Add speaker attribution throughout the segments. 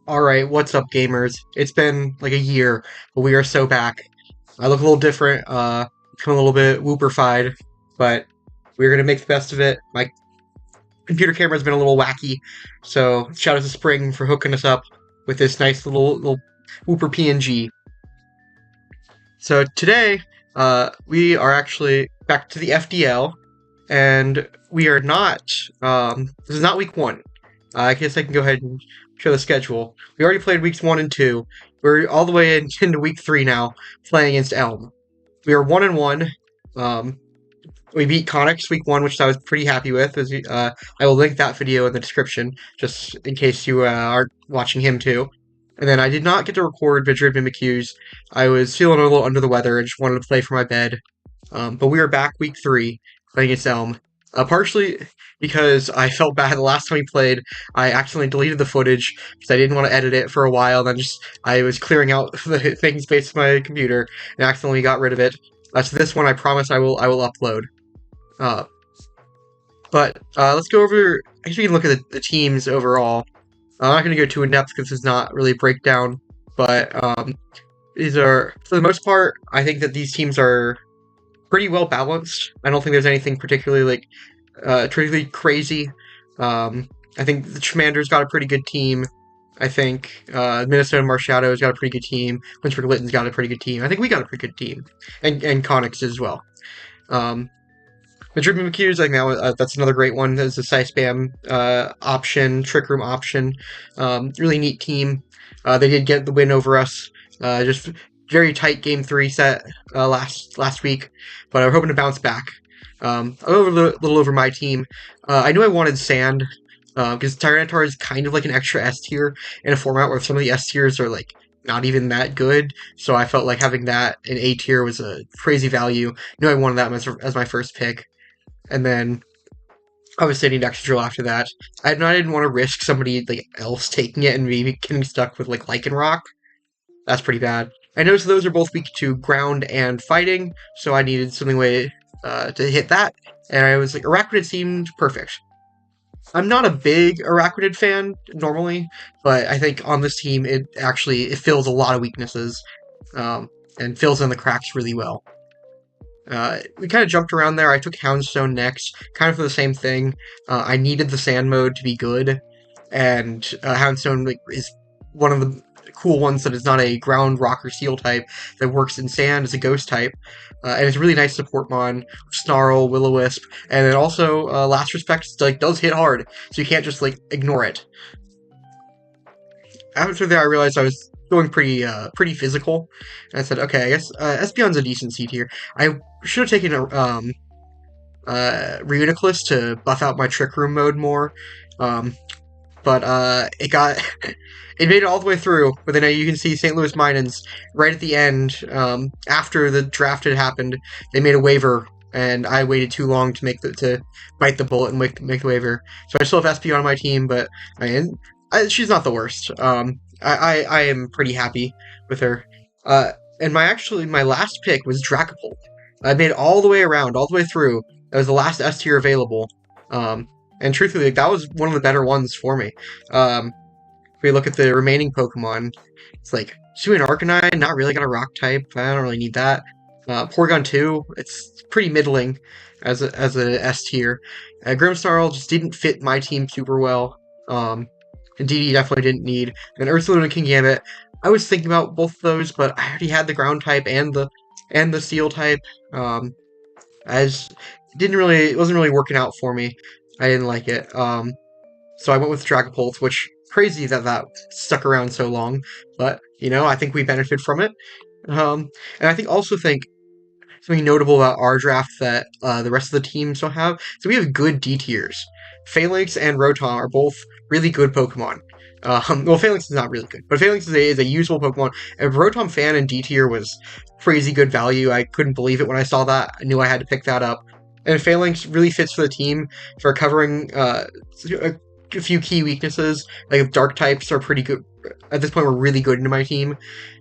Speaker 1: Alright, what's up, gamers? It's been like a year, but we are so back. I look a little different, become a little bit whooperfied, but we're gonna make the best of it. My computer camera's been a little wacky, so shout out to Spring for hooking us up with this nice little whooper PNG. So today, we are actually back to the FDL, and we are not, this is not week one. I guess I can go ahead and show the schedule. We already played weeks 1 and 2. We're all the way into week 3 now, playing against Elm. We are 1-1. Um, we beat Connix week 1, which I was pretty happy with. I will link that video in the description, just in case you aren't watching him too. And then I did not get to record Vidrid Mimikyus. I was feeling a little under the weather and just wanted to play from my bed. But we are back week 3, playing against Elm. Partially because I felt bad the last time we played. I accidentally deleted the footage because I didn't want to edit it for a while. Then I was clearing out the thinking space of my computer and accidentally got rid of it. So this one I promise I will upload. Uh, but let's go over. I guess we can look at the teams overall. I'm not going to go too in depth because it's not really a breakdown. But these are, for the most part, I think that these teams are pretty well balanced. I don't think there's anything particularly crazy. I think the Commander's got a pretty good team. I think Minnesota Marshado's got a pretty good team. Lynchburg Litton's got a pretty good team. I think we got a pretty good team, and Connix as well. Madrid Mimikyus, I think that's another great one. There's a Sci Spam option, Trick Room option. Really neat team. They did get the win over us. Just very tight game 3 set last week, but I'm hoping to bounce back. I'll go a little over my team. I knew I wanted Sand because Tyranitar is kind of like an extra S tier in a format where some of the S tiers are like not even that good. So I felt like having that in A tier was a crazy value. I knew I wanted that as my first pick, and then obviously I need extra drill after that. I didn't want to risk somebody else taking it and maybe getting stuck with Lycanroc. That's pretty bad. I noticed those are both weak to ground and fighting, so I needed something to hit that, and I was like, Araquanid seemed perfect. I'm not a big Araquanid fan normally, but I think on this team it fills a lot of weaknesses, and fills in the cracks really well. We kind of jumped around there. I took Houndstone next, kind of for the same thing. I needed the Sand mode to be good, and Houndstone is one of the cool ones that is not a ground, rock, or steel type that works in sand as a ghost type, and it's a really nice support mon. Snarl, Will-O-Wisp, and then also Last Respect does hit hard, so you can't just ignore it. After that, I realized I was going pretty physical, and I said, okay, I guess Espeon's a decent C tier. I should have taken Reuniclus to buff out my Trick Room mode more, but it made it all the way through. But then you can see St. Louis Minans right at the end, after the draft had happened. They made a waiver, and I waited too long to bite the bullet and make the waiver. So I still have SP on my team, but she's not the worst. I am pretty happy with her. And my last pick was Dracopult. I made it all the way around, all the way through. That was the last S tier available. And truthfully, that was one of the better ones for me. If we look at the remaining Pokemon, it's like Suin Arcanine, not really got a rock type. I don't really need that. Porygon 2, it's pretty middling as a S tier. Grimmsnarl just didn't fit my team super well. And DD definitely didn't need. And Ursaluna and Kingambit, I was thinking about both of those, but I already had the ground type and the steel type. It wasn't really working out for me. I didn't like it. So I went with Dragapult, which crazy that stuck around so long, but I think we benefit from it. And I think something notable about our draft that the rest of the teams don't have. So we have good D tiers. Falinks and Rotom are both really good Pokemon. Well, Falinks is not really good, but Falinks is a useful Pokemon. And Rotom Fan in D tier was crazy good value. I couldn't believe it when I saw that. I knew I had to pick that up. And Falinks really fits for the team for covering a few key weaknesses. Like Dark types are pretty good. at this point were really good into my team,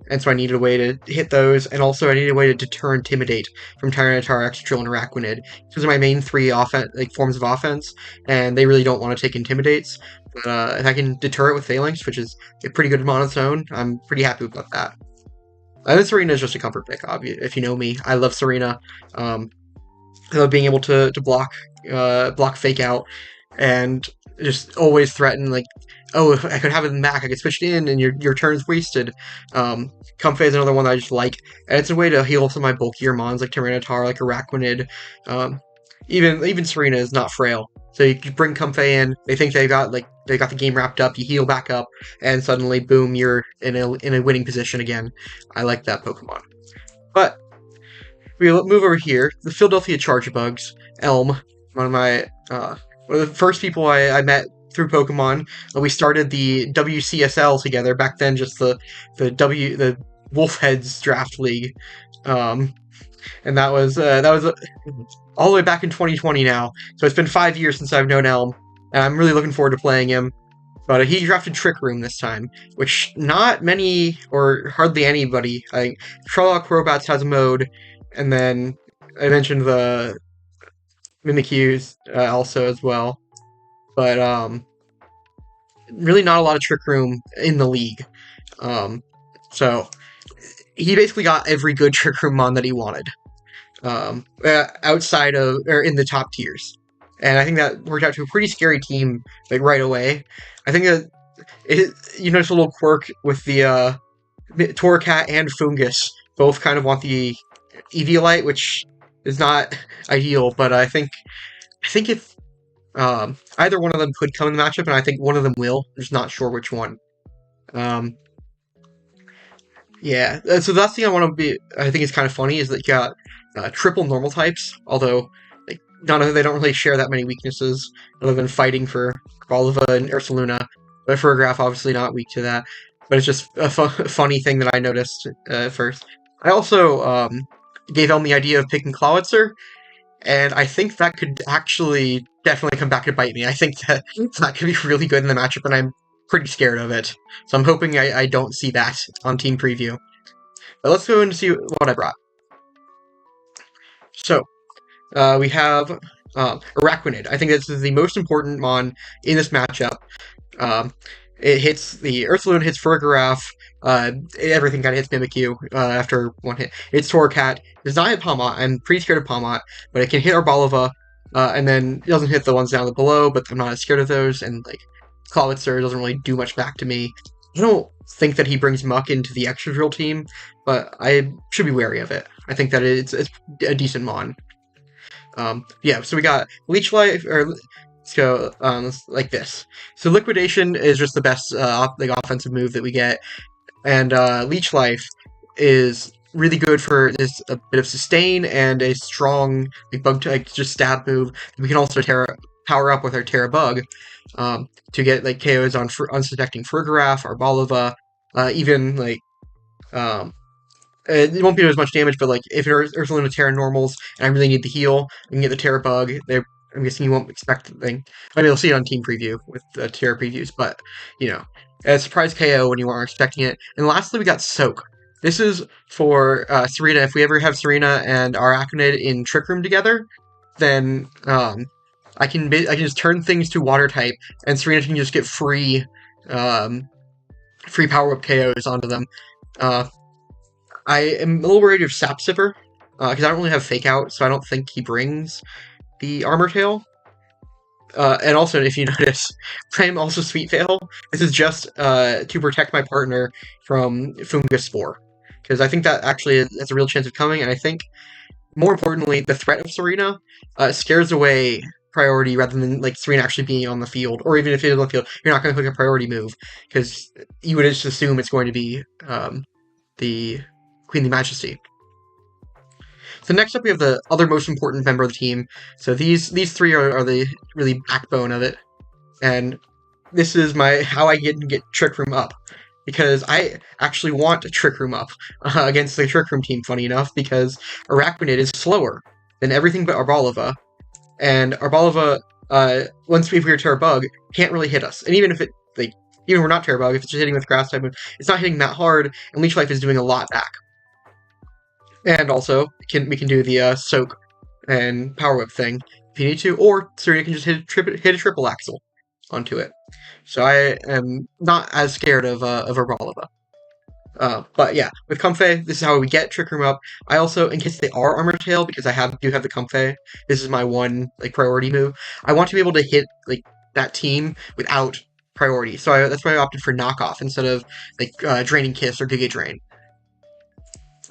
Speaker 1: and so I needed a way to hit those, and also I needed a way to deter Intimidate from Tyranitar, Extra and Araquanid. Those are my main three forms of offense, and they really don't want to take Intimidates. But if I can deter it with Falinks, which is a pretty good on its own, I'm pretty happy about that. I think Serena is just a comfort pick, obviously. If you know me, I love Serena. I love being able to block Fake Out, and just always threaten, like, oh, if I could have it back, I could switch it in, and your turn's wasted. Comfey is another one that I just like, and it's a way to heal some of my bulkier mons like Tyranitar, like Araquanid. Even Serena is not frail, so you bring Comfey in. They think they got the game wrapped up. You heal back up, and suddenly, boom, you're in a winning position again. I like that Pokemon, but we move over here. The Philadelphia Chargebugs, Elm, one of the first people I met through Pokemon. We started the WCSL together. Back then, just the Wolfheads Draft League, and that was all the way back in 2020 now. So it's been 5 years since I've known Elm, and I'm really looking forward to playing him. But he drafted Trick Room this time, which not many or hardly anybody. Like Sherlock Robots has a mode, and then I mentioned the Mimikyus also as well. But really not a lot of Trick Room in the league. So he basically got every good Trick Room mon that he wanted, outside of or in the top tiers. And I think that worked out to a pretty scary team, like, right away. I think that you notice a little quirk with the Torracat and Fungus both kind of want the Eviolite, which is not ideal, but I think if either one of them could come in the matchup, and I think one of them will. I'm just not sure which one. Yeah, so that's the thing I think is kind of funny, is that you got triple normal types, although they don't really share that many weaknesses, other than fighting for Oliva and Ursaluna. But Fergraph obviously not weak to that. But it's just a funny thing that I noticed first. I also gave Elm the idea of picking Clawitzer, and I think that could actually definitely come back to bite me. I think that could be really good in the matchup, and I'm pretty scared of it. So I'm hoping I don't see that on Team Preview. But let's go and see what I brought. So, we have Araquanid. I think this is the most important mon in this matchup. It hits the Ursaluna, hits Fergaraf, everything kind of hits Mimikyu after one hit. It's Torracat. It does not hit Palmot. I'm pretty scared of Palmot, but it can hit Arboliva, and then it doesn't hit the ones down below, but I'm not as scared of those, and Clawitzer doesn't really do much back to me. I don't think that he brings Muck into the Extra Drill team, but I should be wary of it. I think that it's a decent mon. Yeah, so we got Leech Life, or let's go like this. So Liquidation is just the best offensive move that we get, and Leech Life is really good for a bit of sustain and a strong bug just stab move. We can also power up with our Terra Bug to get KOs on unsuspecting Fergaraf, Arboliva, even it won't be as much damage, but if Ursaluna Terra normals and I really need the heal, I can get the Terra Bug. I'm guessing you won't expect the thing. I mean, you'll see it on Team Preview with the Terra previews, but a surprise KO when you weren't expecting it. And lastly, we got Soak. This is for Serena. If we ever have Serena and Araquanid in Trick Room together, then I can just turn things to Water type, and Serena can just get free power up KOs onto them. I am a little worried of Sap Sipper, because I don't really have Fake Out, so I don't think he brings the Armor Tail. And also, if you notice, I'm also Sweet Veil. This is just to protect my partner from Fungus Spore, because I think that actually has a real chance of coming, and I think, more importantly, the threat of Serena scares away priority rather than Serena actually being on the field, or even if it is on the field, you're not going to click a priority move, because you would just assume it's going to be the Queenly Majesty. So next up we have the other most important member of the team. So these three are the really backbone of it. And this is how I get Trick Room up. Because I actually want Trick Room up against the Trick Room team, funny enough, because Araquanid is slower than everything but Arboliva. And Arboliva, once we clear Terra Bug, can't really hit us. And even if it even if we're not Terror Bug, if it's just hitting with Grass type move, it's not hitting that hard, and Leech Life is doing a lot back. And also, we can do the Soak and Power Whip thing if you need to, or Serena can just hit a triple axle onto it. So I am not as scared of Herbaliva. But yeah, with Comfey, this is how we get Trick Room up. I also, in case they are Armor Tail, because I do have the Comfey, this is my one like priority move. I want to be able to hit like that team without priority, so that's why I opted for Knockoff instead of like Draining Kiss or Giga Drain.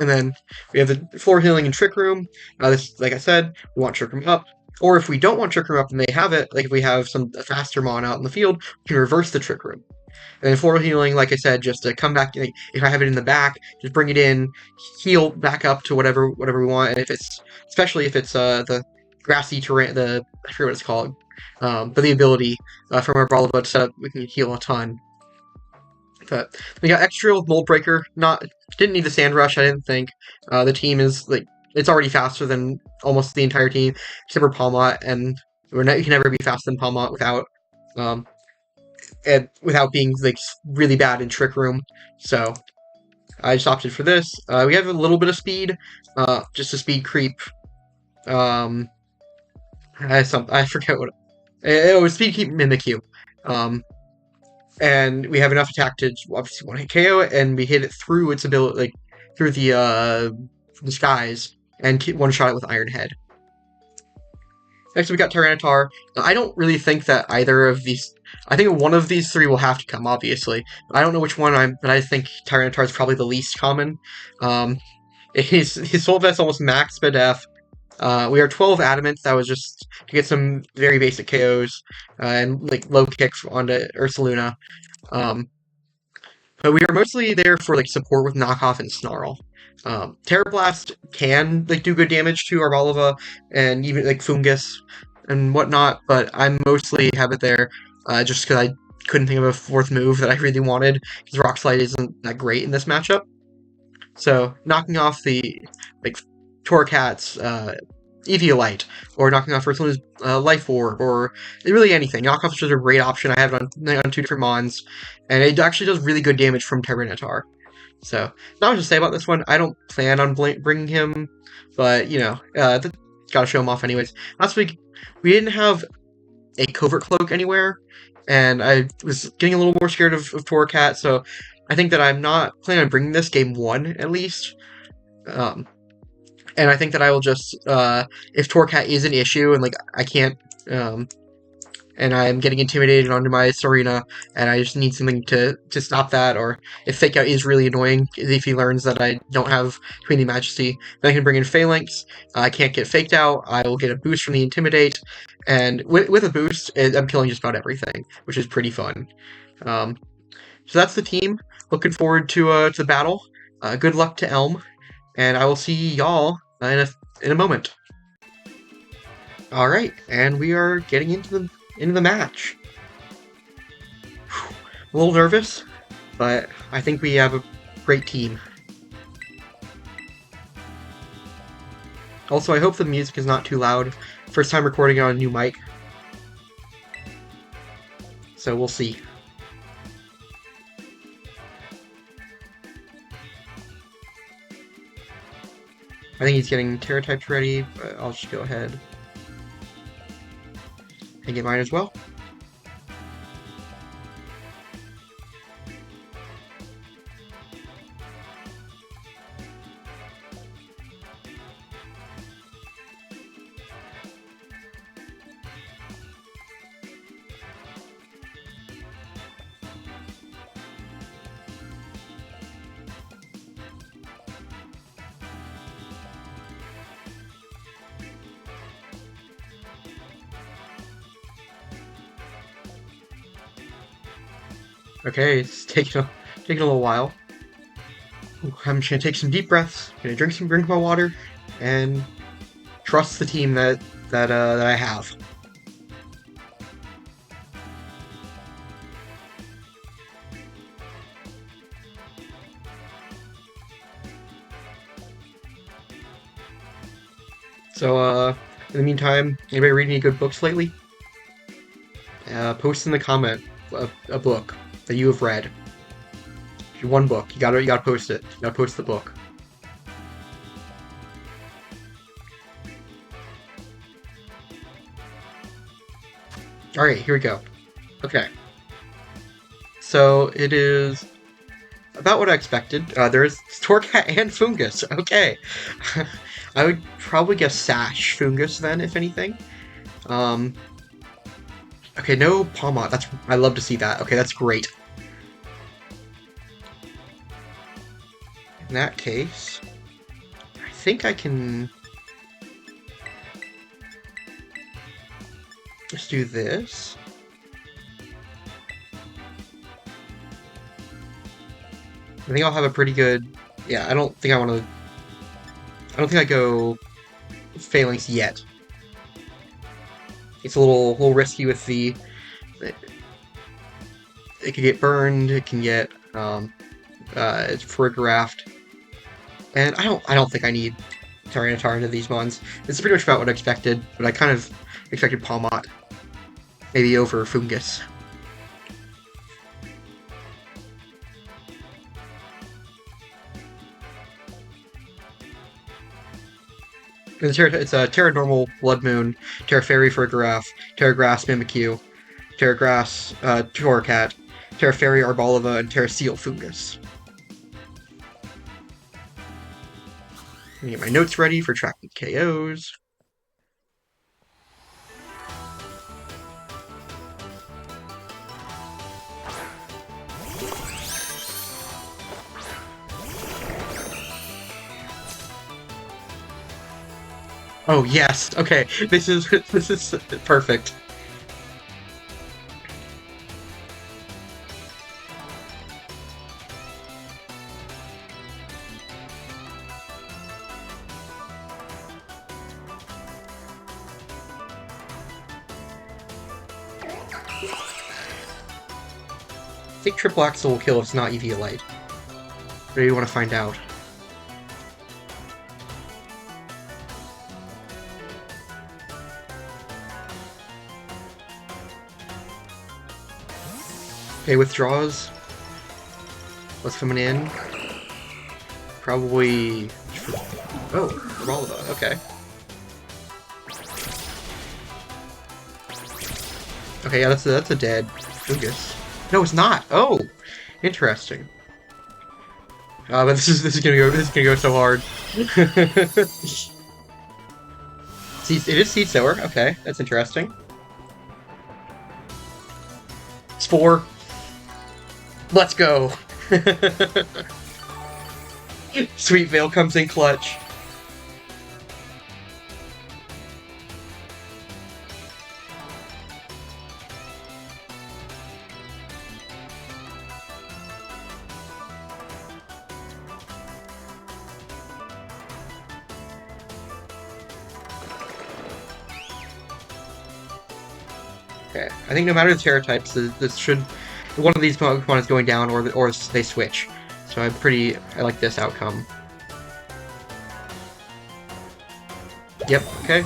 Speaker 1: And then we have the Floor Healing and Trick Room. This, like I said, we want Trick Room up. Or if we don't want Trick Room up and they have it, like if we have some faster Mon out in the field, we can reverse the Trick Room. And then Floor Healing, like I said, just to come back, like, if I have it in the back, just bring it in, heal back up to whatever we want. And if it's, especially if it's the grassy terrain, I forget what it's called, but the ability from our Brawlbud setup, we can heal a ton. But we got Extra with Mold Breaker. Didn't need the Sand Rush, I didn't think. The team is, like, it's already faster than almost the entire team, except for Palmot, and you can never be faster than Palmot without being, like, really bad in Trick Room. So I just opted for this. We have a little bit of speed, just a speed creep. I forget what it was. Speed creep Mimikyu. And we have enough attack to obviously one hit KO it, and we hit it through its ability, like through the skies, and one shot it with Iron Head. Next, we got Tyranitar. I don't really think that either of these. I think one of these three will have to come, obviously. I don't know which one but I think Tyranitar is probably the least common. His Soul Vest almost max Spadef. We are 12 Adamant. That was just to get some very basic KOs and like low kicks onto Ursaluna. But we are mostly there for like support with Knockoff and Snarl. Terra Blast can like do good damage to Arboliva and even like Fungus and whatnot, but I mostly have it there just because I couldn't think of a fourth move that I really wanted, because Rock Slide isn't that great in this matchup. So knocking off the like Torcat's Eviolite, or knocking off Ursaluna's Life Orb, or really anything. Knockoff is just a great option. I have it on 2 different Mons, and it actually does really good damage from Tyranitar. So, not much to say about this one. I don't plan on bringing him, but, you know, gotta show him off anyways. Last week, we didn't have a Covert Cloak anywhere, and I was getting a little more scared of Torcat, so I think that I'm not planning on bringing this game 1, at least. And I think that I will just, if Torcat is an issue, and, like, I can't, and I'm getting intimidated onto my Serena, and I just need something to stop that, or if Fake Out is really annoying, if he learns that I don't have Queenly Majesty, then I can bring in Falinks. I can't get Faked Out, I will get a boost from the Intimidate, and with a boost, I'm killing just about everything, which is pretty fun. So that's the team. Looking forward to the battle. Good luck to Elm, and I will see y'all in a moment. Alright, and we are getting into the match. A little nervous, but I think we have a great team. Also, I hope the music is not too loud. First time recording on a new mic. So we'll see. I think he's getting Terra types ready, but I'll just go ahead and get mine as well. Okay, it's taking a little while. I'm just gonna take some deep breaths, gonna drink my water, and trust the team that I have. So, in the meantime, anybody read any good books lately? Post in the comment a book. that you have read. Your one book. You gotta post it. You gotta post the book. Alright, here we go. Okay. So it is about what I expected. There's Torcat and Fungus. Okay. I would probably guess Sash Fungus then, if anything. Um, okay, no Palmot. I love to see that. Okay, that's great. In that case, I think I can just do this. I think I'll have a pretty good... Yeah, I don't think I want to... I don't think I go Falinks yet. It's a little risky with the... It can get burned, it can get it's Farigiraf. And I don't think I need Tyranitar into these ones. It's pretty much about what I expected, but I kind of expected Palmot. Maybe over Fungus. It's a Terra Normal, Blood Moon, Terra Fairy Farigiraf, Terra Grass Mimikyu, Terra Grass Torcat, Terra Fairy Arboliva, and Terra Seal Fungus. Let me get my notes ready for tracking KOs. Oh yes, okay. This is perfect. I think Triple Axel will kill if it's not Eviolite. What do you want to find out? Okay, withdraws. What's coming in? Probably... Oh, Arboliva, okay. Okay, yeah, that's a dead Fungus. No, it's not! Oh! Interesting. But this is gonna go so hard. It is Seed Sower, okay, that's interesting. Spore. Let's go! Sweet Veil comes in clutch. Okay, I think no matter the Terra types, this should... One of these Pokemon is going down, or they switch. So I like this outcome. Yep, okay.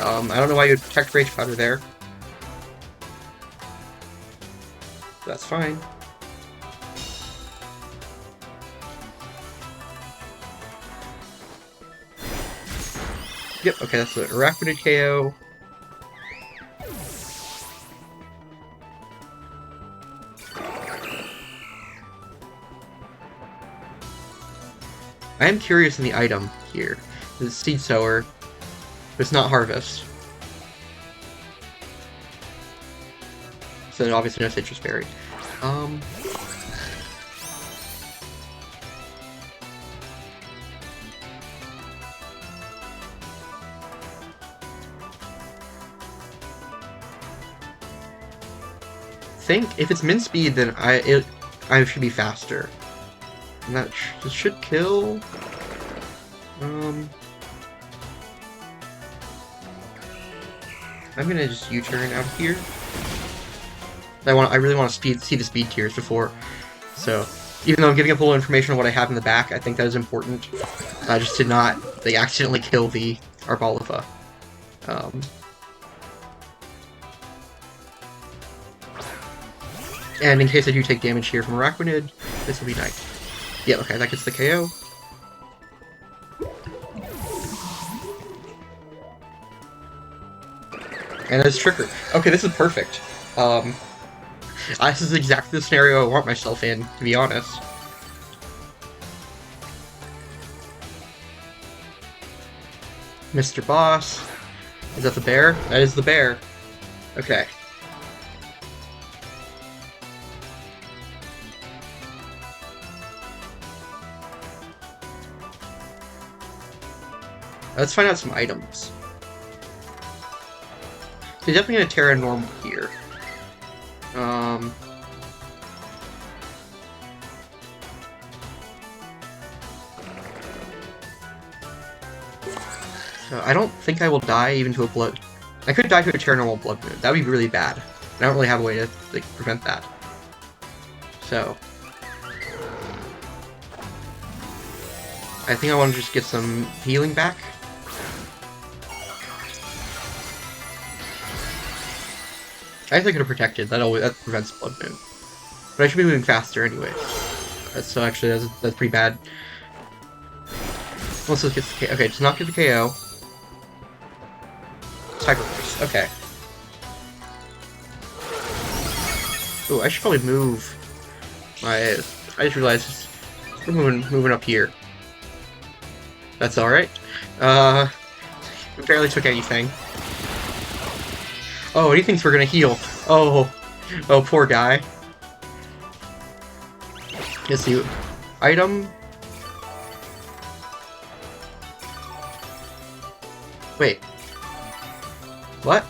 Speaker 1: I don't know why you'd protect Rage Powder there. That's fine. Yep, okay, that's a Rapid KO. I am curious in the item here. This is Seed Sower, but it's not Harvest. So obviously no Citrus Berry. Think if it's min speed, then I should be faster. And that this should kill. I'm gonna just U-turn out of here. I really want to see the speed tiers before. So even though I'm giving up a little information on what I have in the back, I think that is important. I just did not accidentally kill the Arboliva. And in case I do take damage here from Arachnid, this will be nice. Yeah, okay, that gets the KO. And there's Trickery. Okay, this is perfect. This is exactly the scenario I want myself in, to be honest. Mr. Boss. Is that the bear? That is the bear. Okay. Let's find out some items. So you're definitely gonna Terra normal here. So I don't think I will die even to a blood. I could die to a Terra normal blood moon. That would be really bad. I don't really have a way to like prevent that. So I think I want to just get some healing back. I think I could have protected. That prevents blood moon. But I should be moving faster anyway. So actually, that's pretty bad. Once this gets the KO. Okay, does not get the KO. Hyper Voice. Okay. Ooh, I should probably move my. I just realized we're moving up here. That's all right. We barely took anything. Oh, he thinks we're gonna heal. Oh, poor guy. Let's see. Item. Wait. What?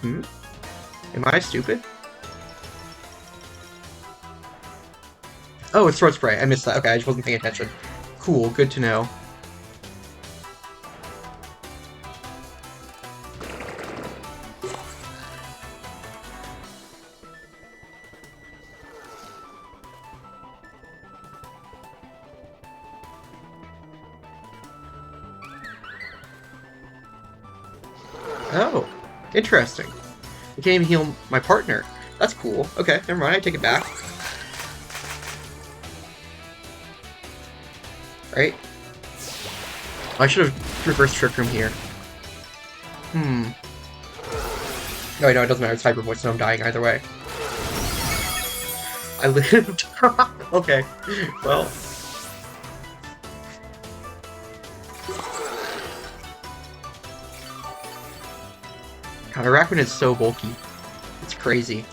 Speaker 1: Hmm? Am I stupid? Oh, it's Throat Spray. I missed that. Okay, I just wasn't paying attention. Cool, good to know. Oh, interesting. I can't even heal my partner. That's cool. Okay, never mind. I take it back. Right? I should have reversed Trick Room here. Hmm. No, it doesn't matter. It's Hyper Voice, so I'm dying either way. I lived. Okay. Well. God, Arachnid is so bulky. It's crazy.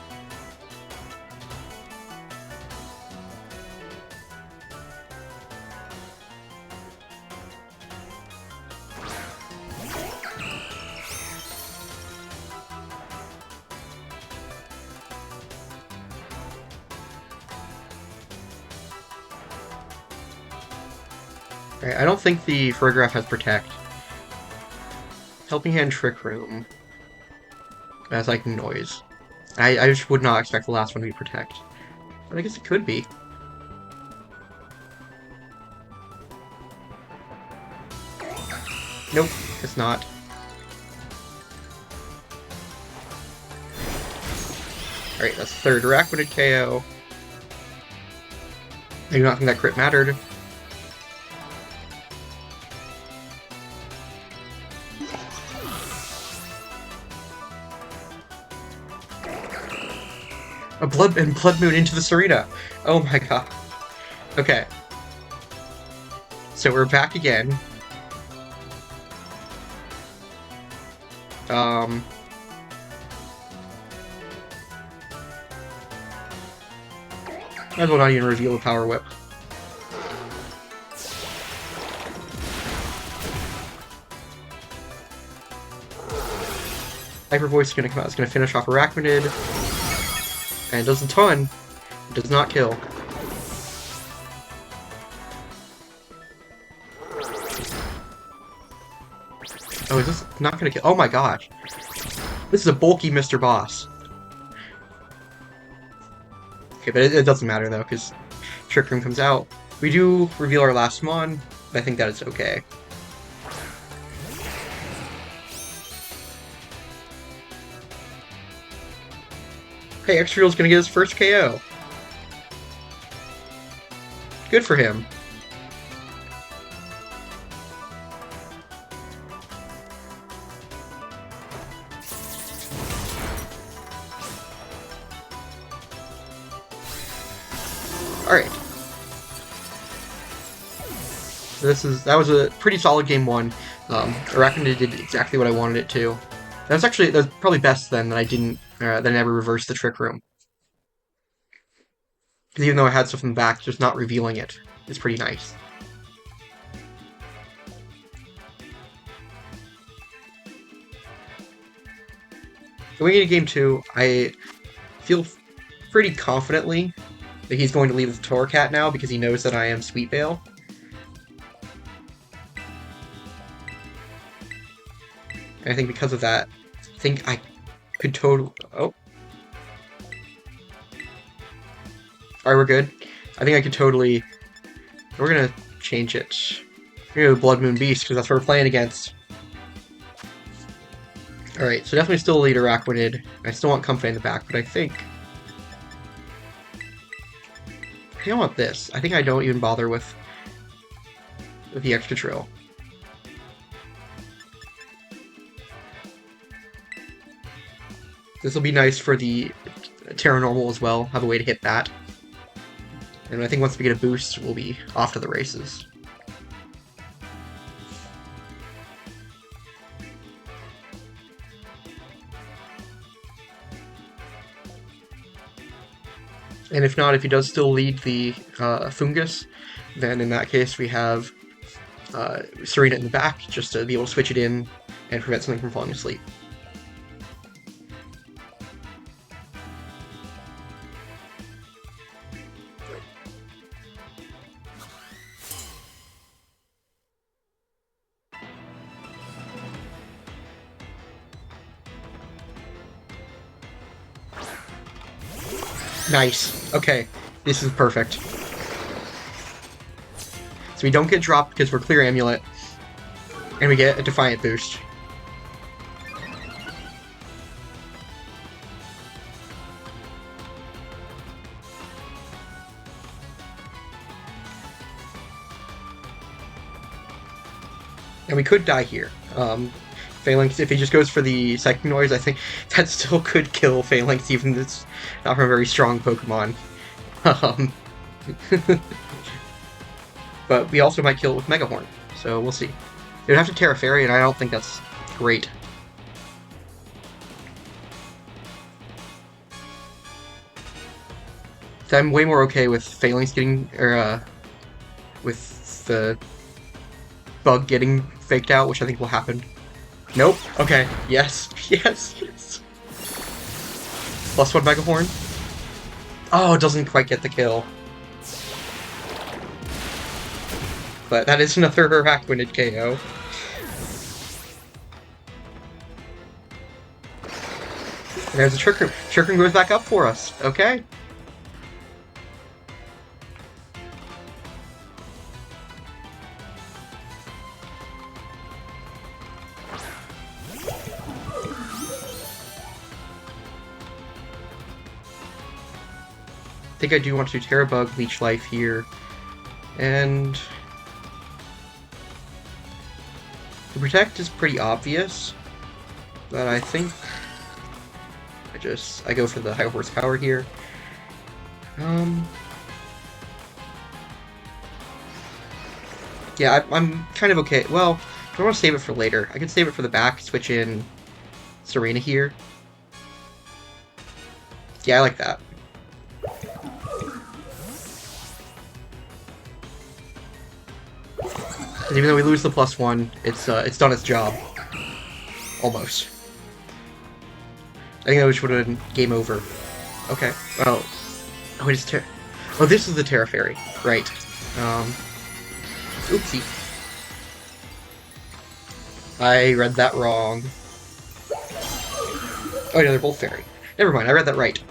Speaker 1: Right, I don't think the Photograph has Protect. Helping Hand Trick Room. That's like noise. I just would not expect the last one to be Protect. But I guess it could be. Nope, it's not. Alright, that's third Arachnid KO. I do not think that crit mattered. A Blood Moon into the Serena. Oh my god. Okay. So we're back again. Might as well not even reveal the Power Whip. Hyper Voice is gonna come out. It's gonna finish off Arachnid. And it does a ton. It does not kill. Oh, is this not gonna kill? Oh my gosh. This is a bulky Mr. Boss. Okay, but it doesn't matter though, because Trick Room comes out. We do reveal our last mon. I think that is okay. Hey, Extral's gonna get his first KO. Good for him. Alright. That was a pretty solid game one. Arachnid did exactly what I wanted it to. That was probably best then that I didn't that I never reversed the Trick Room. Because even though I had stuff in the back, just not revealing it is pretty nice. Going into game 2, I feel pretty confidently that he's going to leave the Torcat now because he knows that I am Sweet Veil. And I think because of that, I think I could totally... Oh. Alright, we're good. I think I could totally... We're gonna change it. We're gonna go Blood Moon Beast, because that's what we're playing against. Alright, so definitely still lead Arachnid. I still want Comfey in the back, but I think... I don't want this. I think I don't even bother with the extra trill. This will be nice for the Terra Normal as well, have a way to hit that. And I think once we get a boost, we'll be off to the races. And if not, if he does still lead the Fungus, then in that case we have Serena in the back, just to be able to switch it in and prevent something from falling asleep. Nice. Okay, this is perfect. So we don't get dropped because we're clear Amulet, and we get a Defiant boost. And we could die here. Falinks, if he just goes for the Psychic Noise, I think that still could kill Falinks, even if it's not from a very strong Pokemon. But we also might kill it with Mega Horn, so we'll see. It would have to Terra Fairy, and I don't think that's great. So I'm way more okay with Falinks getting, with the bug getting faked out, which I think will happen. Nope. Okay. Yes. Yes. Yes. +1 Mega Horn. Oh, it doesn't quite get the kill. But that is another Arachnid KO. There's a Trick Room. Trick Room goes back up for us. Okay. I think I do want to do Terra Bug, Leech Life here, and the Protect is pretty obvious, but I think I go for the high horsepower here. Yeah, I'm kind of okay. Well, I don't want to save it for later. I can save it for the back, switch in Serena here. Yeah, I like that. And even though we lose the +1, it's done its job. Almost. I think that would have been game over. Okay. Oh, it's Oh, this is the Terra Fairy. Right. Oopsie. I read that wrong. Oh, no, they're both Fairy. Never mind, I read that right.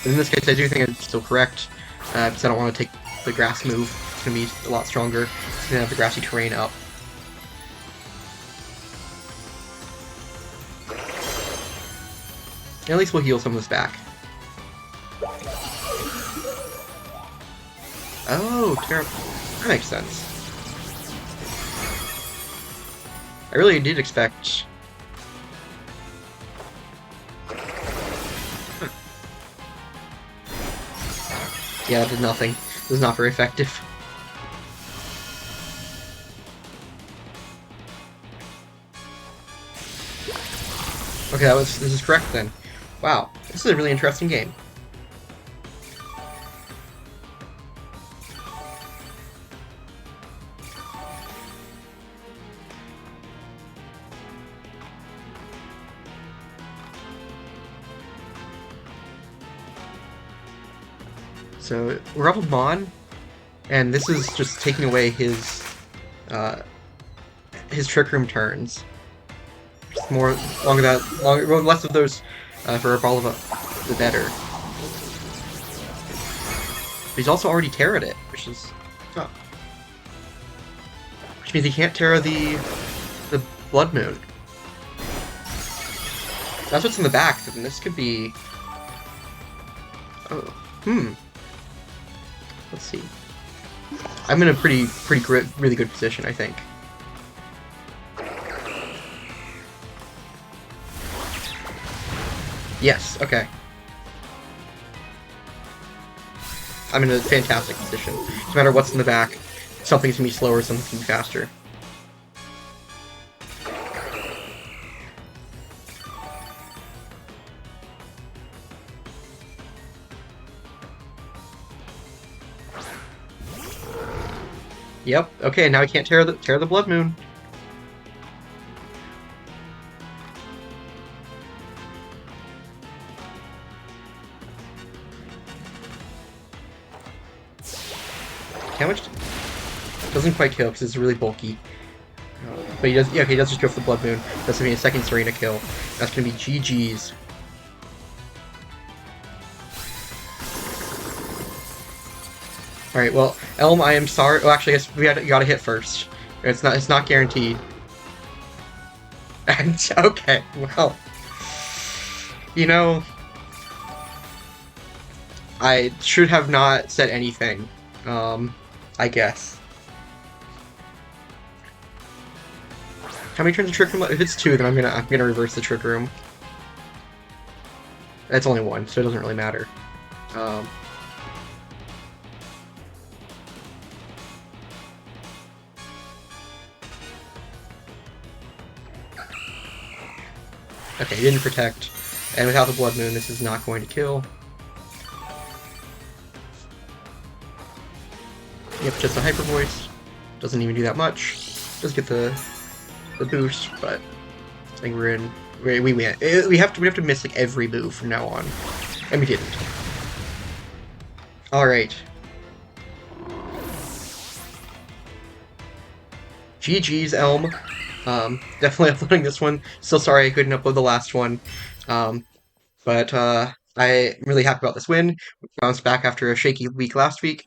Speaker 1: In this case, I do think it's still correct, because I don't want to take the grass move. it's going to be a lot stronger. It's going to have the grassy terrain up. And at least we'll heal some of this back. Oh, terrible. That makes sense. I really did expect... Yeah, that did nothing. It was not very effective. Okay, this is correct then. Wow, this is a really interesting game. So we're up with Mon, and this is just taking away his Trick Room turns. Just less of those for Balava, the better. But he's also already Terra'd it, which means he can't Terra the Blood Moon. That's what's in the back, then this could be... Oh, Let's see. I'm in a really good position, I think. Yes, okay. I'm in a fantastic position. No matter what's in the back, something's gonna be slower, something's gonna be faster. Yep, okay, now I can't tear the Blood Moon. How much? Doesn't quite kill because it's really bulky. But he does. Yeah, okay, he does just go for the Blood Moon. That's gonna be a second Serena kill. That's gonna be GG's. All right. Well, Elm, I am sorry. Oh, actually, I guess you gotta hit first. It's not guaranteed. And okay. Well, you know, I should have not said anything. I guess. How many turns of Trick Room? If it's 2, then I'm gonna reverse the Trick Room. That's only 1, so it doesn't really matter. Okay, he didn't protect, and without the Blood Moon, this is not going to kill. Yep, just a Hyper Voice. Doesn't even do that much. Does get the boost, but I think we're in. We have to miss like every move from now on, and we didn't. All right. GG's, Elm. Definitely uploading this one. Still sorry I couldn't upload the last one. But I'm really happy about this win. We bounced back after a shaky week last week.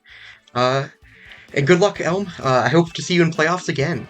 Speaker 1: And good luck, Elm. I hope to see you in playoffs again.